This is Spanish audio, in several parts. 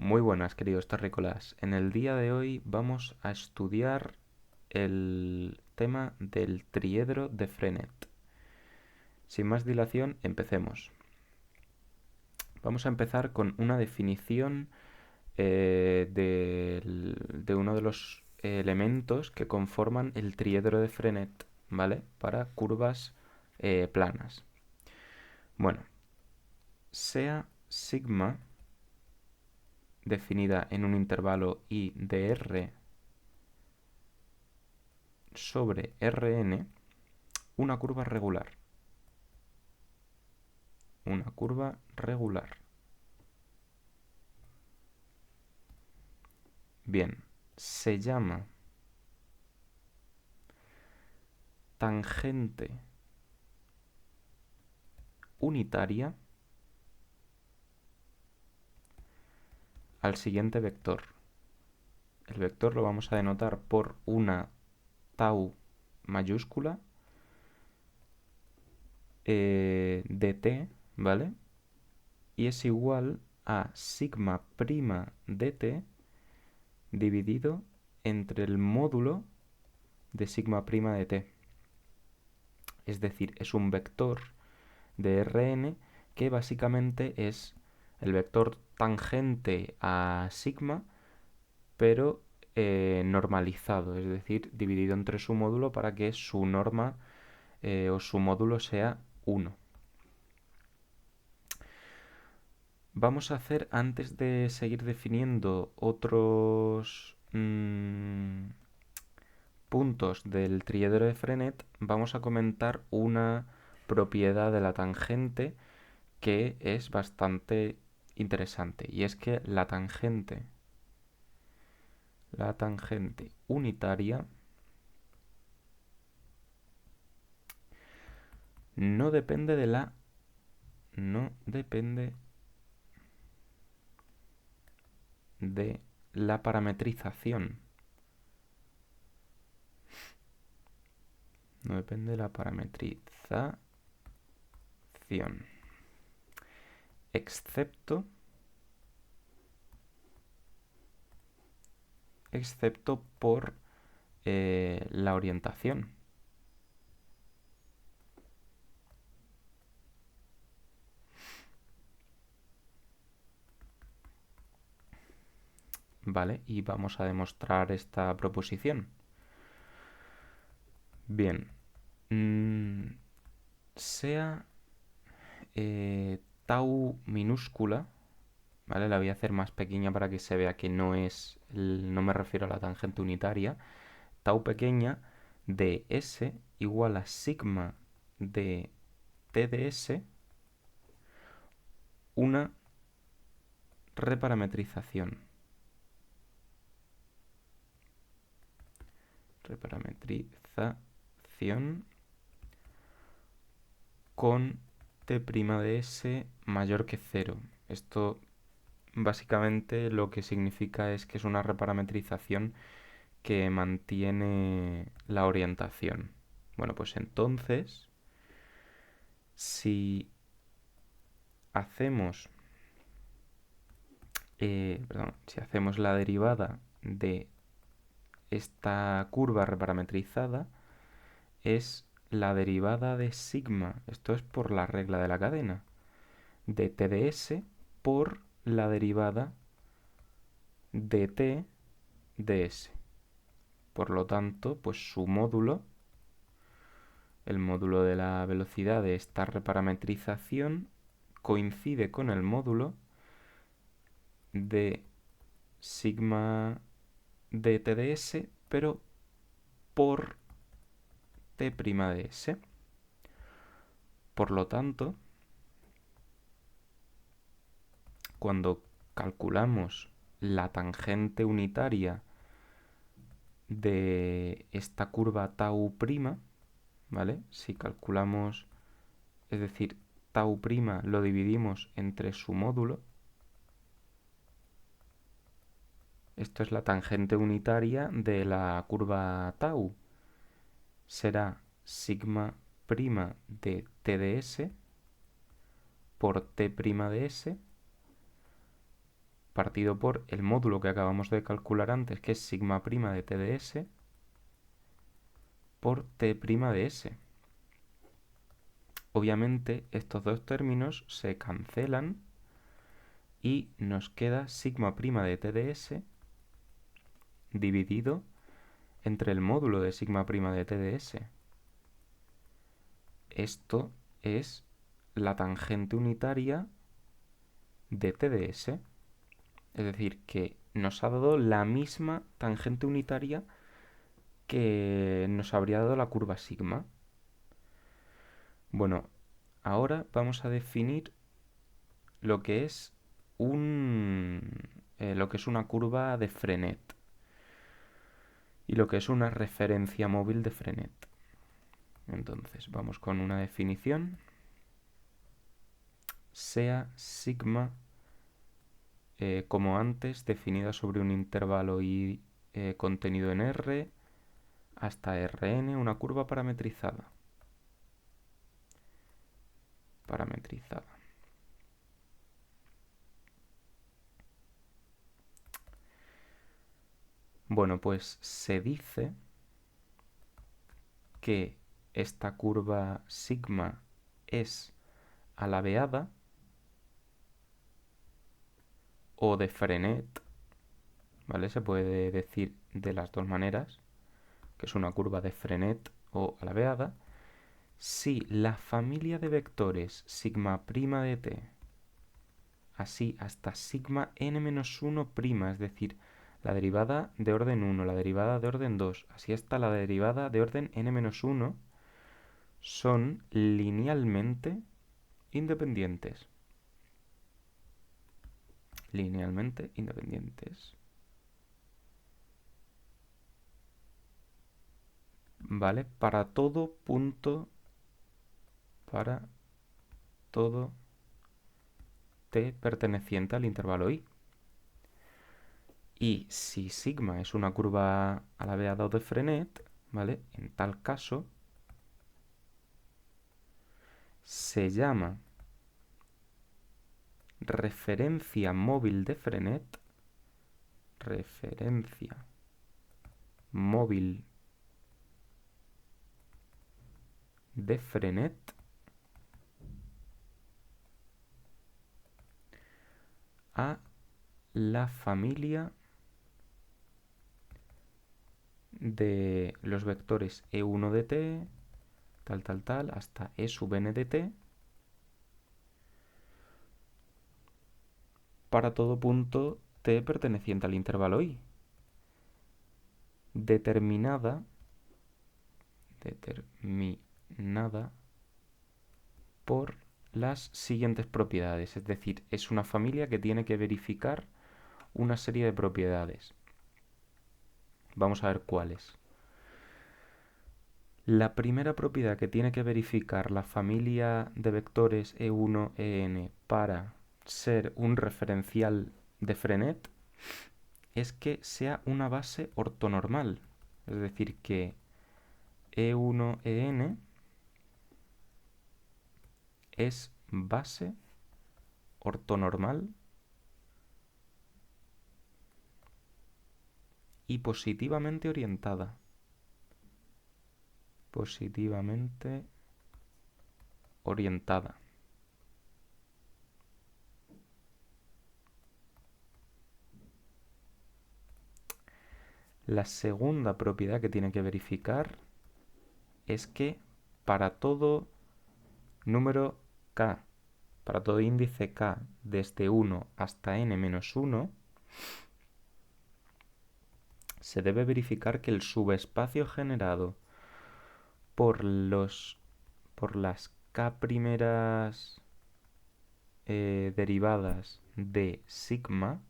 Muy buenas, queridos terrícolas. En el día de hoy vamos a estudiar el tema del triedro de Frenet. Sin más dilación, empecemos. Vamos a empezar con una definición de uno de los elementos que conforman el triedro de Frenet, ¿vale? Para curvas planas. Bueno, sea sigma definida en un intervalo I de R sobre Rn una curva regular. Una curva regular. Bien, se llama tangente unitaria al siguiente vector. El vector lo vamos a denotar por una tau mayúscula dt, ¿vale? Y es igual a sigma prima dt dividido entre el módulo de sigma prima dt. Es decir, es un vector de Rn que básicamente es el vector tangente a sigma, pero normalizado, es decir, dividido entre su módulo para que su norma o su módulo sea 1. Vamos a hacer, antes de seguir definiendo otros puntos del triedro de Frenet, vamos a comentar una propiedad de la tangente que es bastante interesante, y es que la tangente unitaria no depende de la no depende de la parametrización. No depende de la parametrización, excepto por la orientación. ¿Vale? Y vamos a demostrar esta proposición. Bien, sea tau minúscula, ¿vale? La voy a hacer más pequeña para que se vea que no me refiero a la tangente unitaria. Tau pequeña de S igual a sigma de T de S, una reparametrización. Reparametrización con T' de S mayor que 0. Esto básicamente lo que significa es que es una reparametrización que mantiene la orientación. Bueno, pues entonces, si hacemos, si hacemos la derivada de esta curva reparametrizada, es la derivada de sigma, esto es por la regla de la cadena, de T de S por la derivada de T de S. Por lo tanto, pues su módulo, el módulo de la velocidad de esta reparametrización, coincide con el módulo de sigma de T de S, pero por T' de S. Por lo tanto, cuando calculamos la tangente unitaria de esta curva tau prima, ¿vale? Si calculamos, es decir, tau prima lo dividimos entre su módulo, esto es la tangente unitaria de la curva tau, será sigma prima de T de S por T' de S partido por el módulo que acabamos de calcular antes, que es sigma prima de t de s, por t' de s. Obviamente estos dos términos se cancelan y nos queda sigma prima de t de s dividido entre el módulo de sigma prima de t de s. Esto es la tangente unitaria de t de s. Es decir, que nos ha dado la misma tangente unitaria que nos habría dado la curva sigma. Bueno, ahora vamos a definir lo que es lo que es una curva de Frenet y lo que es una referencia móvil de Frenet. Entonces, vamos con una definición. Sea sigma, como antes, definida sobre un intervalo y contenido en R hasta Rn, una curva parametrizada. Bueno, pues se dice que esta curva sigma es alabeada o de Frenet, ¿vale? Se puede decir de las dos maneras, que es una curva de Frenet o alabeada, si la familia de vectores sigma prima de t, así hasta sigma n-1', es decir, la derivada de orden 1, la derivada de orden 2, así hasta la derivada de orden n-1, son linealmente independientes. Linealmente independientes. ¿Vale? Para todo t perteneciente al intervalo i. Y si sigma es una curva alabeada o de Frenet, ¿vale? En tal caso, se llama referencia móvil de Frenet, referencia móvil de Frenet a la familia de los vectores e1 de t, tal, hasta e sub n de t, para todo punto t perteneciente al intervalo i, determinada por las siguientes propiedades. Es decir, es una familia que tiene que verificar una serie de propiedades. Vamos a ver cuáles. La primera propiedad que tiene que verificar la familia de vectores E1, En para ser un referencial de Frenet es que sea una base ortonormal. Es decir, que E1, En es base ortonormal y positivamente orientada. Positivamente orientada. La segunda propiedad que tiene que verificar es que para todo número k, para todo índice k desde 1 hasta n-1, se debe verificar que el subespacio generado por las k primeras derivadas de sigma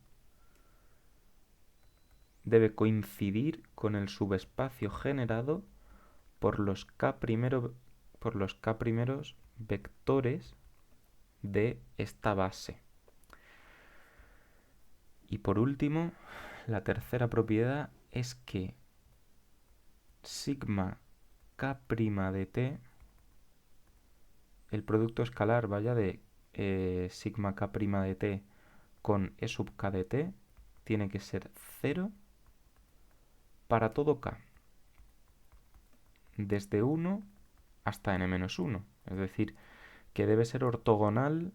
debe coincidir con el subespacio generado por los k primeros vectores de esta base. Y por último, la tercera propiedad es que sigma k' de t, el producto escalar, vaya, de sigma k' de t con e sub k de t tiene que ser 0 para todo k, desde 1 hasta n-1. Es decir, que debe ser ortogonal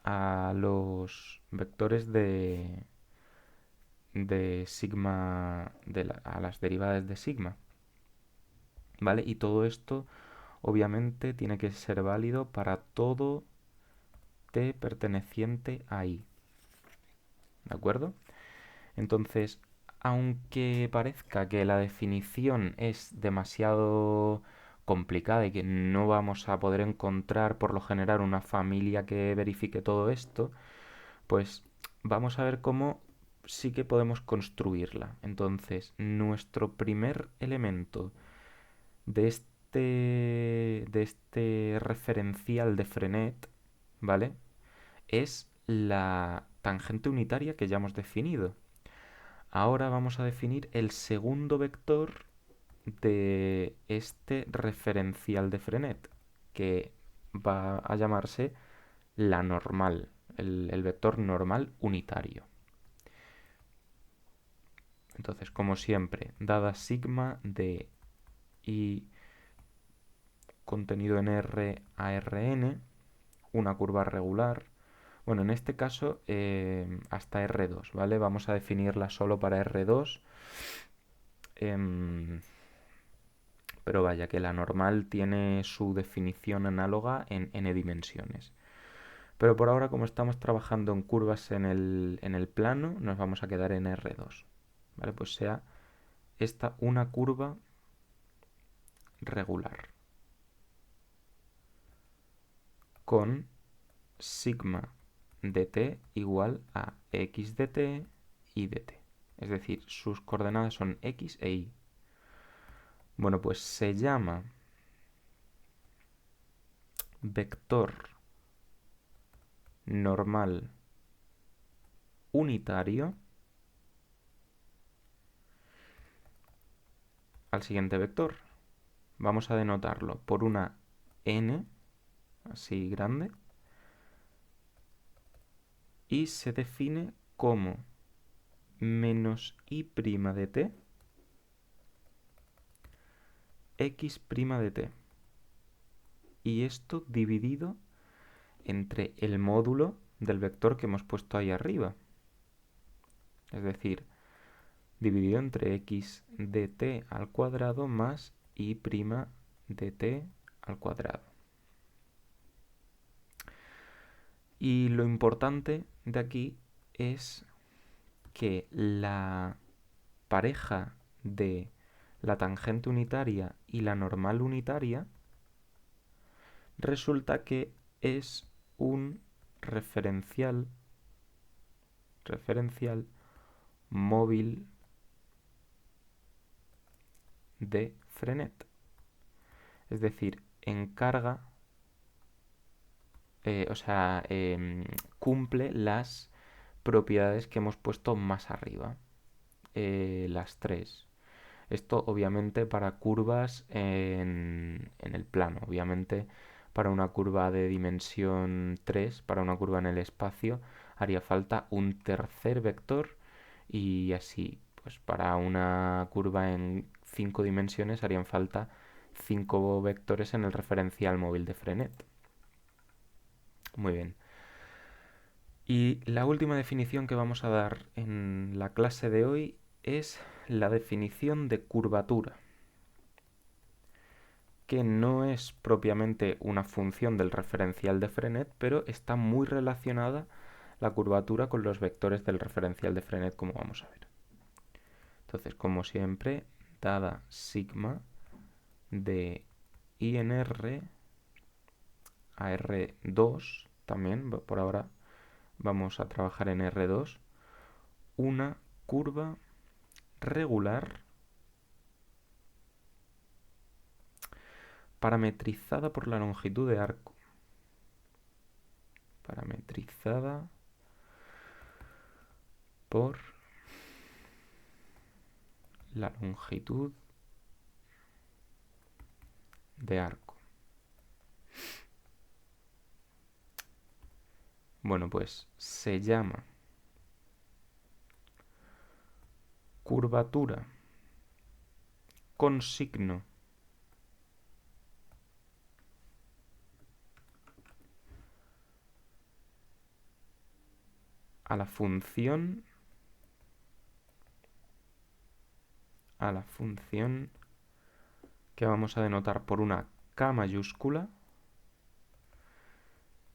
a los vectores de sigma, a las derivadas de sigma. ¿Vale? Y todo esto obviamente tiene que ser válido para todo t perteneciente a i. ¿De acuerdo? Entonces, aunque parezca que la definición es demasiado complicada y que no vamos a poder encontrar por lo general una familia que verifique todo esto, pues vamos a ver cómo sí que podemos construirla. Entonces, nuestro primer elemento de este referencial de Frenet, ¿vale? Es la tangente unitaria que ya hemos definido. Ahora vamos a definir el segundo vector de este referencial de Frenet, que va a llamarse la normal, el vector normal unitario. Entonces, como siempre, dada sigma de i contenido en R a Rn, una curva regular. Bueno, en este caso hasta R2, ¿vale? Vamos a definirla solo para R2. Pero vaya, que la normal tiene su definición análoga en n dimensiones. Pero por ahora, como estamos trabajando en curvas en el plano, nos vamos a quedar en R2. ¿Vale? Pues sea esta una curva regular con sigma dt igual a x dt y dt. Es decir, sus coordenadas son x e y. Bueno, pues se llama vector normal unitario al siguiente vector. Vamos a denotarlo por una n, así grande, y se define como menos y' de t, x' de t. Y esto dividido entre el módulo del vector que hemos puesto ahí arriba. Es decir, dividido entre x de t al cuadrado más y' de t al cuadrado. Y lo importante de aquí es que la pareja de la tangente unitaria y la normal unitaria resulta que es un referencial móvil de Frenet. Es decir, encarga, cumple las propiedades que hemos puesto más arriba, las tres. Esto obviamente para curvas en el plano. Obviamente para una curva de dimensión 3, para una curva en el espacio, haría falta un tercer vector y así, pues para una curva en 5 dimensiones harían falta 5 vectores en el referencial móvil de Frenet. Muy bien. Y la última definición que vamos a dar en la clase de hoy es la definición de curvatura, que no es propiamente una función del referencial de Frenet, pero está muy relacionada la curvatura con los vectores del referencial de Frenet, como vamos a ver. Entonces, como siempre, dada sigma de i en R a R2, también por ahora vamos a trabajar en R2, una curva regular parametrizada por la longitud de arco. Parametrizada por la longitud de arco. Bueno, pues se llama curvatura con signo a la función que vamos a denotar por una K mayúscula,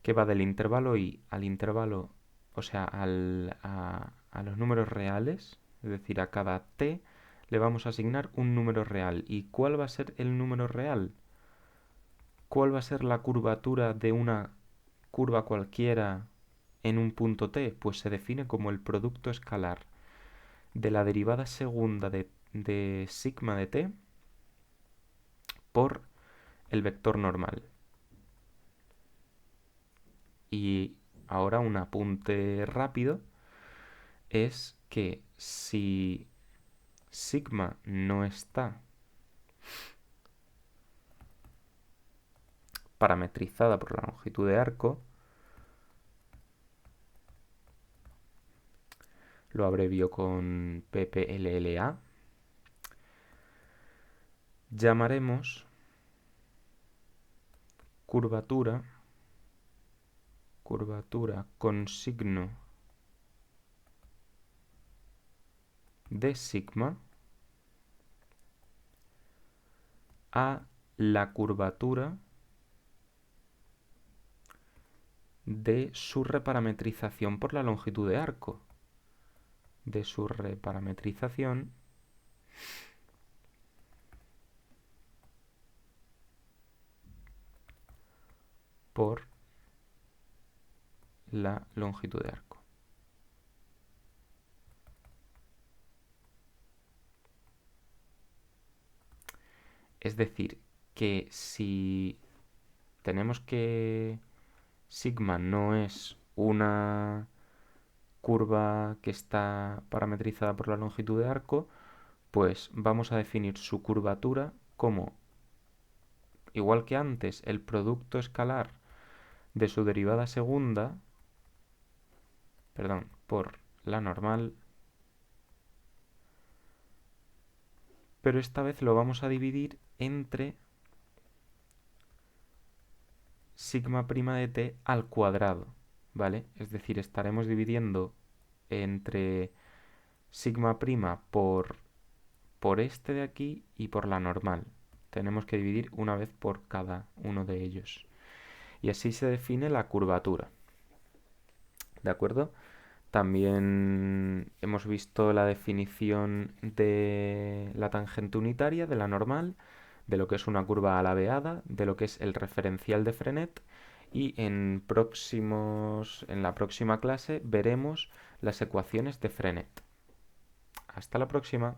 que va del intervalo i al intervalo, o sea, a los números reales, es decir, a cada t le vamos a asignar un número real. ¿Y cuál va a ser el número real? ¿Cuál va a ser la curvatura de una curva cualquiera en un punto t? Pues se define como el producto escalar de la derivada segunda de sigma de t por el vector normal. Y ahora un apunte rápido es que si sigma no está parametrizada por la longitud de arco, lo abrevio con PPLLA, llamaremos curvatura con signo de sigma a la curvatura de su reparametrización por la longitud de arco. De su reparametrización por la longitud de arco. Es decir, que si tenemos que sigma no es una curva que está parametrizada por la longitud de arco, pues vamos a definir su curvatura como, igual que antes, el producto escalar de su derivada segunda, perdón, por la normal, pero esta vez lo vamos a dividir entre sigma prima de t al cuadrado, ¿vale? Es decir, estaremos dividiendo entre sigma prima por este de aquí y por la normal. Tenemos que dividir una vez por cada uno de ellos. Y así se define la curvatura. ¿De acuerdo? También hemos visto la definición de la tangente unitaria, de la normal, de lo que es una curva alabeada, de lo que es el referencial de Frenet, y en la próxima clase veremos las ecuaciones de Frenet. Hasta la próxima.